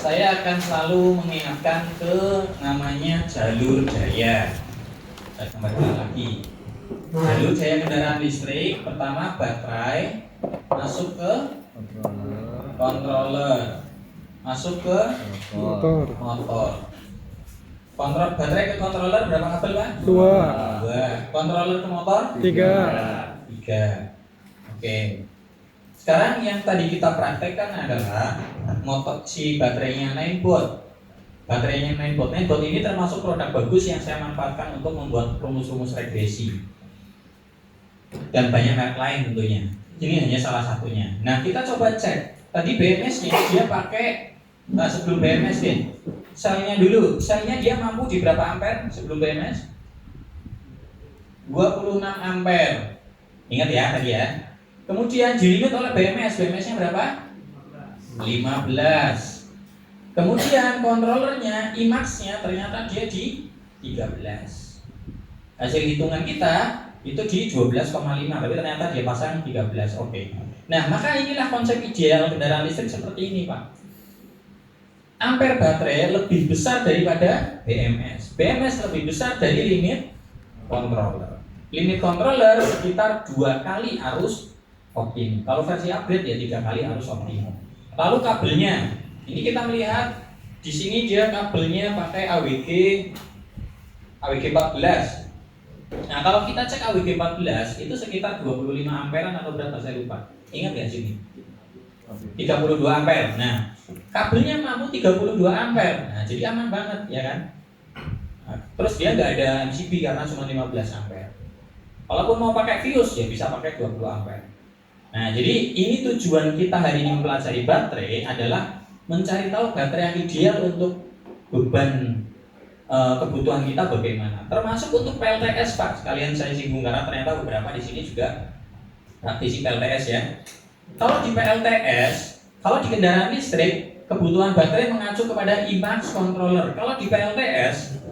saya akan selalu mengingatkan ke namanya jalur jaya. Saya kembali lagi. Jalur jaya kendaraan listrik, pertama baterai masuk ke controller, masuk ke motor. Kontrol baterai ke controller berapa kabel, Pak? 2. Controller ke motor? 3. Oke. Sekarang yang tadi kita praktekkan adalah motor si baterainya 9 volt. Baterainya 9 volt. 9 volt ini termasuk produk bagus yang saya manfaatkan untuk membuat rumus-rumus regresi. Dan banyak merek lain tentunya. Ini hanya salah satunya. Nah, kita coba cek. Tadi BMS-nya dia pakai sebelum BMS deh. Selnya dulu. Selnya dia mampu di berapa ampere sebelum BMS? 26 ampere. Ingat ya tadi ya. Kemudian dilimit oleh BMS. BMS-nya berapa? 15. Kemudian kontrolernya, IMAX-nya ternyata dia di 13. Hasil hitungan kita itu di 12,5, tapi ternyata dia pasang 13. Oke. Nah, maka inilah konsep ideal kendaraan listrik seperti ini, Pak. Ampere baterai lebih besar daripada BMS. BMS lebih besar dari limit controller. Limit controller sekitar 2 kali arus optimum. Kalau versi upgrade ya 3 kali arus optimum. Lalu kabelnya, ini kita melihat di sini dia kabelnya pakai AWG 14. Nah, kalau kita cek AWG 14 itu sekitar 25 amperan atau berapa saya lupa. Ingat ya sini? 32 ampere. Nah, kabelnya mampu 32 ampere. Nah, jadi aman banget ya kan? Nah, terus dia nggak ada MCB karena cuma 15 ampere. Walaupun mau pakai fuse ya bisa pakai 20 ampere. Nah, jadi ini tujuan kita hari ini mempelajari baterai adalah mencari tahu baterai yang ideal untuk beban kebutuhan kita bagaimana. Termasuk untuk PLTS, Pak. Sekalian saya singgung karena ternyata beberapa di sini juga praktisi PLTS ya. Kalau di PLTS, kalau di kendaraan listrik, kebutuhan baterai mengacu kepada IMAX controller. Kalau di PLTS,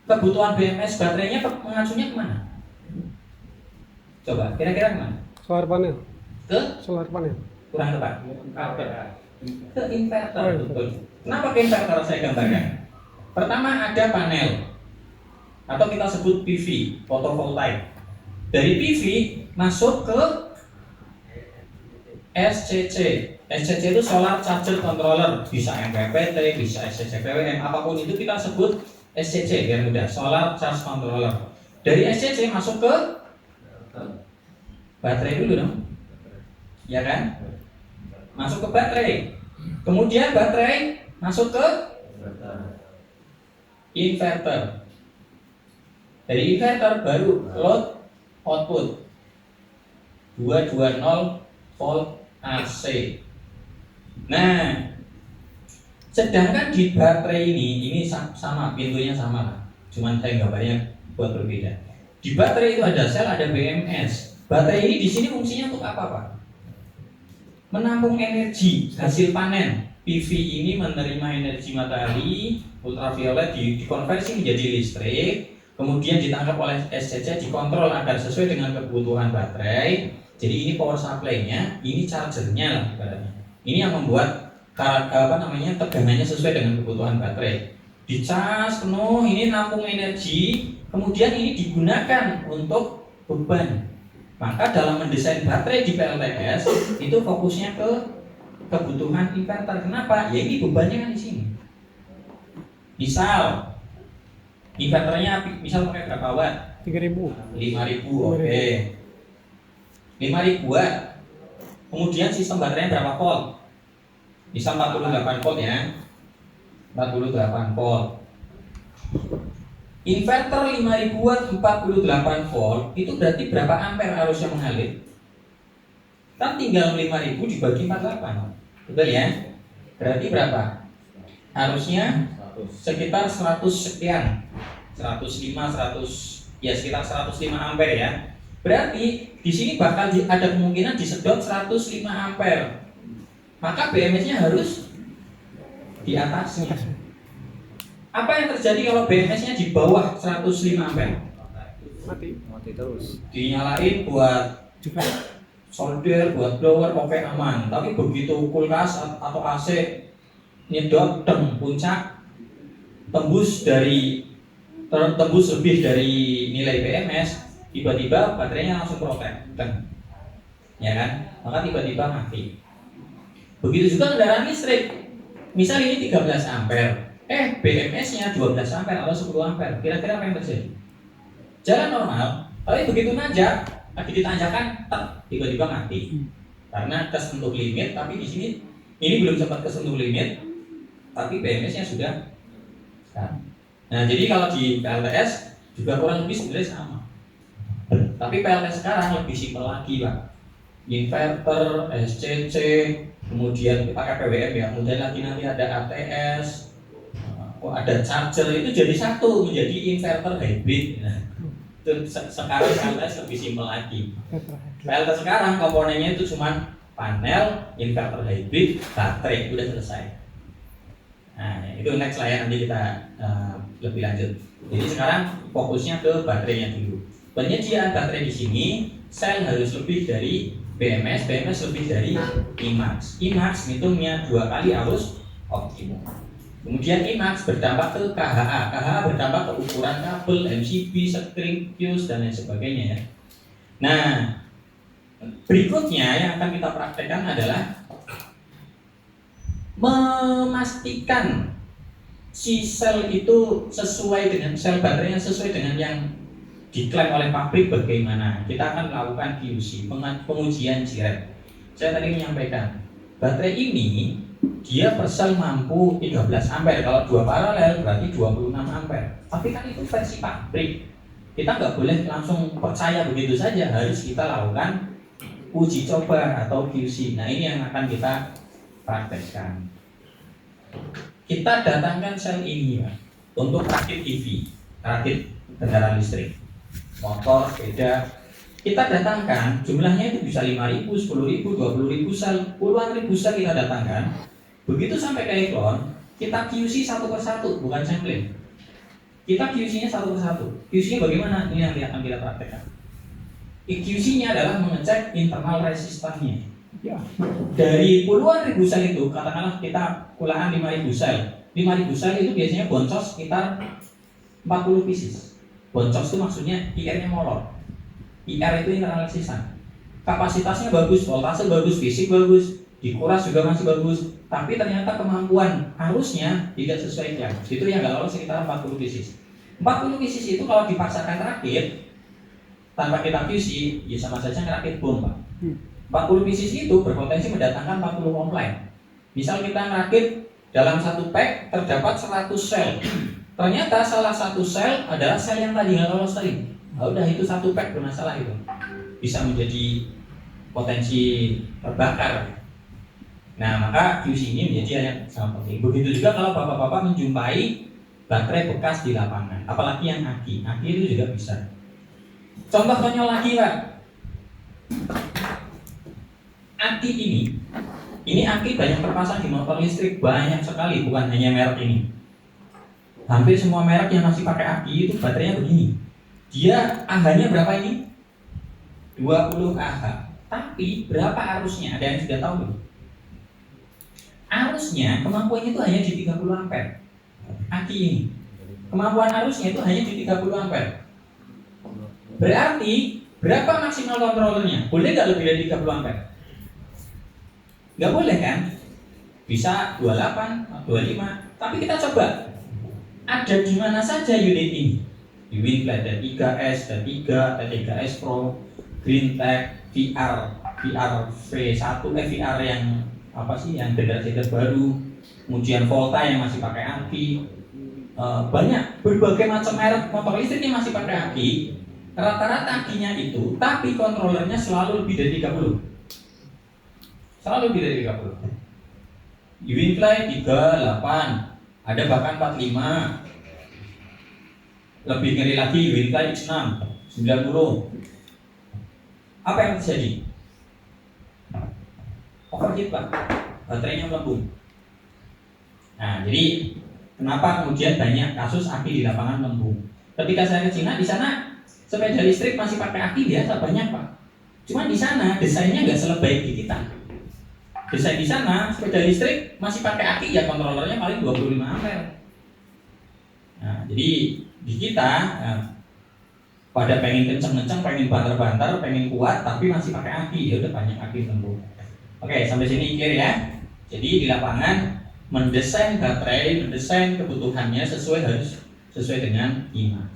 kebutuhan BMS baterainya mengacunya kemana? Coba, kira-kira kemana? Solar panel. Ke? Solar panel. Kurang tepat. Ke inverter. Betul. Kenapa ke inverter saya gambarkan? Pertama ada panel atau kita sebut PV, photovoltaik. Dari PV masuk ke SCC. SCC itu solar charger controller, bisa MPPT, bisa SCC PWM, apapun itu kita sebut SCC biar mudah, solar charge controller. Dari SCC masuk ke baterai dulu dong. Ya kan? Masuk ke baterai. Kemudian baterai masuk ke inverter. Dari inverter baru load output 220 volt AC. Nah, sedangkan di baterai ini sama, pintunya sama lah. Cuman saya gambarnya buat berbeda. Di baterai itu ada sel, ada BMS. Baterai ini di sini fungsinya untuk apa, Pak? Menampung energi hasil panen. PV ini menerima energi matahari ultraviolet dikonversi menjadi listrik, kemudian ditangkap oleh SCC, dikontrol agar sesuai dengan kebutuhan baterai. Jadi ini power supply-nya, ini chargernya lah ibaratnya. Ini yang membuat tegangannya sesuai dengan kebutuhan baterai. Dicas penuh, ini nampung energi, kemudian ini digunakan untuk beban. Maka dalam mendesain baterai di PLTS itu fokusnya ke kebutuhan inverter. Kenapa? Ya ini bebannya kan di sini. Misal inverternya misal pakai berapa watt? 3000. 5000. Oke. 5000 watt. Kemudian sistem baterainya berapa volt? Bisa 48 volt ya. 48 volt. Inverter 5000 watt 48 volt itu berarti berapa ampere arusnya mengalir? Kan tinggal 5000 dibagi 48. Betul ya? Berarti berapa? Harusnya sekitar 100 sekian. 105, 100 ya sekitar 105 ampere ya. Berarti di sini bakal ada kemungkinan disedot 105 ampere. Maka BMS-nya harus di atasnya. Apa yang terjadi kalau BMS-nya di bawah 105 ampere? Mati terus. Dinyalain buat solder, buat blower, oke aman. Tapi begitu kulkas atau AC nyedot puncak, tembus lebih dari nilai BMS, tiba-tiba baterainya langsung protek, ya kan? Maka tiba-tiba mati. Begitu juga kendaraan listrik. Misal ini 13 ampere, BMS-nya 12 ampere atau 10 ampere. Kira-kira apa yang terjadi? Jalan normal, tapi begitu nanjak, lagi ditanjakan, tiba-tiba mati. Karena kesentuh limit, tapi di sini ini belum sempat kesentuh limit, tapi BMS-nya sudah. Nah, jadi kalau di PLTS juga kurang lebih sebenarnya sama. Tapi PLTS sekarang lebih simpel lagi, Pak. Inverter, SCC, kemudian pakai PWM ya, kemudian lagi nanti ada ATS, ada charger, itu jadi satu menjadi inverter hybrid. Nah, itu sekarang PLTS lebih simpel lagi. PLTS sekarang komponennya itu cuma panel, inverter hybrid, baterai, udah selesai. Nah, itu next lah ya, nanti kita lebih lanjut. Jadi sekarang fokusnya ke baterainya dulu. Penyediaan baterai di sini, sel harus lebih dari BMS, BMS lebih dari IMAX. IMAX ngitungnya 2 kali arus optimum. Kemudian IMAX berdampak ke KHA, KHA berdampak ke ukuran kabel, MCB, string, fuse, dan lain sebagainya ya. Nah, berikutnya yang akan kita praktekkan adalah memastikan si sel itu sesuai dengan sel baterainya sesuai dengan yang diklaim oleh pabrik bagaimana. Kita akan melakukan QC, pengujian JIRET. Saya tadi menyampaikan, baterai ini dia per sel mampu 13 ampere. Kalau 2 paralel berarti 26 ampere. Tapi kan itu versi pabrik. Kita nggak boleh langsung percaya begitu saja, harus kita lakukan uji coba atau QC. Nah, ini yang akan kita praktekkan. Kita datangkan sel ini ya, untuk rakit EV, rakit kendaraan listrik, motor, sepeda. Kita datangkan, jumlahnya itu bisa 5.000, 10.000, 20.000 sel, puluhan ribu sel kita datangkan. Begitu sampai ke Eklon, kita QC satu persatu, bukan sampling. Kita QC-nya satu persatu. QC-nya bagaimana? Ini yang akan kita praktekkan. QC-nya adalah mengecek internal resistannya. Ya. Dari puluhan ribu sel itu, katakanlah kita kulaan 5.000 sel. 5.000 sel itu biasanya boncos sekitar 40 pieces. Boncos itu maksudnya IR-nya molor. IR itu internal resistan. Kapasitasnya bagus, voltase bagus, fisik bagus, dikuras juga masih bagus. Tapi ternyata kemampuan arusnya tidak sesuai klaim. Itu yang nggak lolos sekitar 40 pieces. 40 pieces itu kalau dipaksakan rakit tanpa kita QC, ya sama saja ngerakit bom, Pak. 40 pieces itu berpotensi mendatangkan 40 komplain. Misal kita ngerakit dalam satu pack terdapat 100 sel. Ternyata salah satu sel adalah sel yang tadi nggak lolos tadi. Nah, udah itu satu pack bermasalah itu. Bisa menjadi potensi terbakar. Nah, maka QC ini menjadi yang sangat penting. Begitu juga kalau bapak-bapak menjumpai baterai bekas di lapangan, apalagi yang aki itu juga bisa. Contoh konyol lagi, Pak. Aki ini aki banyak terpasang di motor listrik, banyak sekali, bukan hanya merek ini. Hampir semua merek yang masih pakai aki itu baterainya begini. Dia AH-nya berapa ini? 20 AH. Tapi berapa arusnya? Ada yang sudah tahu belum? Arusnya, kemampuannya itu hanya di 30 ampere. Aki ini kemampuan arusnya itu hanya di 30 ampere. Berarti berapa maksimal kontrolernya? Boleh nggak lebih dari 30 ampere? Nggak boleh kan? Bisa 28, 25. Tapi kita coba, ada di mana saja unit ini? Di Winflat, dan 3S, dan 3, dan 3S Pro, Greentech, VR V1, VR yang apa sih, yang generasi terbaru, kemudian Volta yang masih pakai aki, banyak berbagai macam merek motor listrik yang masih pakai aki. Rata-rata akinya itu, tapi kontrolernya selalu lebih dari 30. Selalu lebih dari 30. Winfly 38, ada bahkan 45. Lebih ngeri lagi Winfly X6 90. Apa yang terjadi? Overheat, Pak. Baterainya melambung. Nah, jadi kenapa kemudian banyak kasus aki di lapangan melambung? Ketika saya ke Cina, di sana sepeda listrik masih pakai aki biasa banyak, Pak. Cuma di sana desainnya nggak selebaik di kita. desain di sana sepeda listrik masih pakai aki ya kontrolernya paling 25 ampere. Nah, jadi di kita pada pengen kenceng-kenceng, pengen banter-banter, pengen kuat tapi masih pakai aki, ya udah banyak aki tempuh. Oke, sampai sini clear ya. Jadi di lapangan mendesain baterai, mendesain kebutuhannya harus sesuai dengan IMA.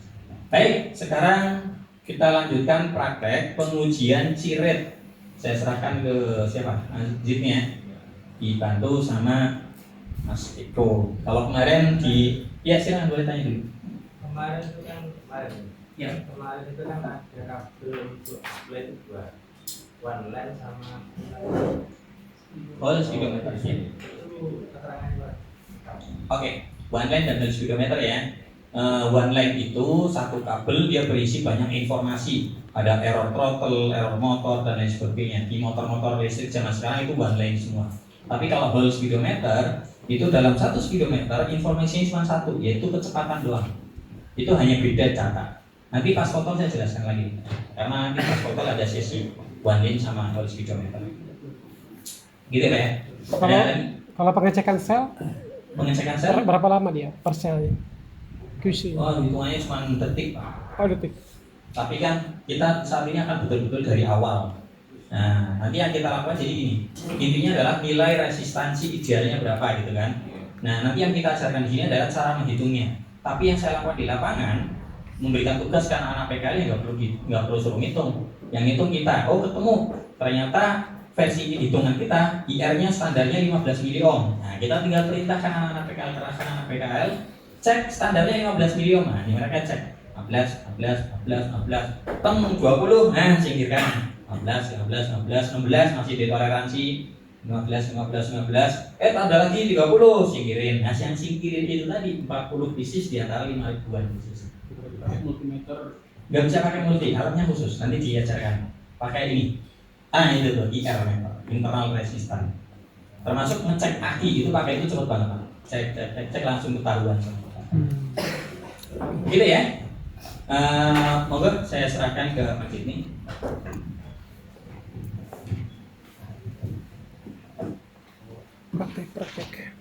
Baik, sekarang kita lanjutkan praktek pengujian cirit. Saya serahkan ke siapa? Aziznya, dibantu sama Mas Eko. Kalau kemarin ya silakan boleh tanya dulu. Kemarin itu kan Ya. kemarin itu kan ada kabel untuk display itu dua, one line sama Speedometer. itu keterangannya Pak. Oke, one line dan speedometer ya. One line itu satu kabel, dia berisi banyak informasi. Ada error throttle, error motor dan lain sebagainya. Di motor-motor listrik zaman sekarang itu one line semua. Tapi kalau whole speedometer itu dalam satu speedometer informasinya cuma satu, yaitu kecepatan doang. Itu hanya beda data. Nanti pas foto saya jelaskan lagi. Karena nanti pas foto ada sesi one line sama whole speedometer. Gitu ya. Kalau pengecekan sel, Pengecekan sel berapa lama dia per selnya? QC. oh, hitungannya cuma detik Pak. Oh, detik. Tapi kan kita saat ini akan betul-betul dari awal. Nah, nanti yang kita lakukan jadi gini. Intinya adalah nilai resistansi idealnya berapa gitu kan. Nah, nanti yang kita ajarkan di sini adalah cara menghitungnya. Tapi yang saya lakukan di lapangan memberikan tugas ke anak-anak PKL yang nggak perlu suruh ngitung. Yang ngitung kita. Oh, ketemu. Ternyata versi hitungan kita IR-nya standarnya 15 miliohm. Nah, kita tinggal perintahkan anak-anak PKL, kerahkan anak PKL, cek standarnya 15 miliohm. Nah, ini mereka cek 15, teng 20, nah singkirkan 15, masih ditoleransi 15, tambah lagi 30, singkirin. Nah, yang singkirin itu tadi 40 pieces di antara 5 ribuan pieces. Multimeter Gak bisa pakai multi, alatnya khusus, nanti diajarkan. Pakai ini. Itu tuh IR meter, internal resistance. Termasuk ngecek aki itu pakai itu cepet banget Pak. Cek langsung ketahuan. Gitu ya. Monggo saya serahkan ke Mas ini. Praktek.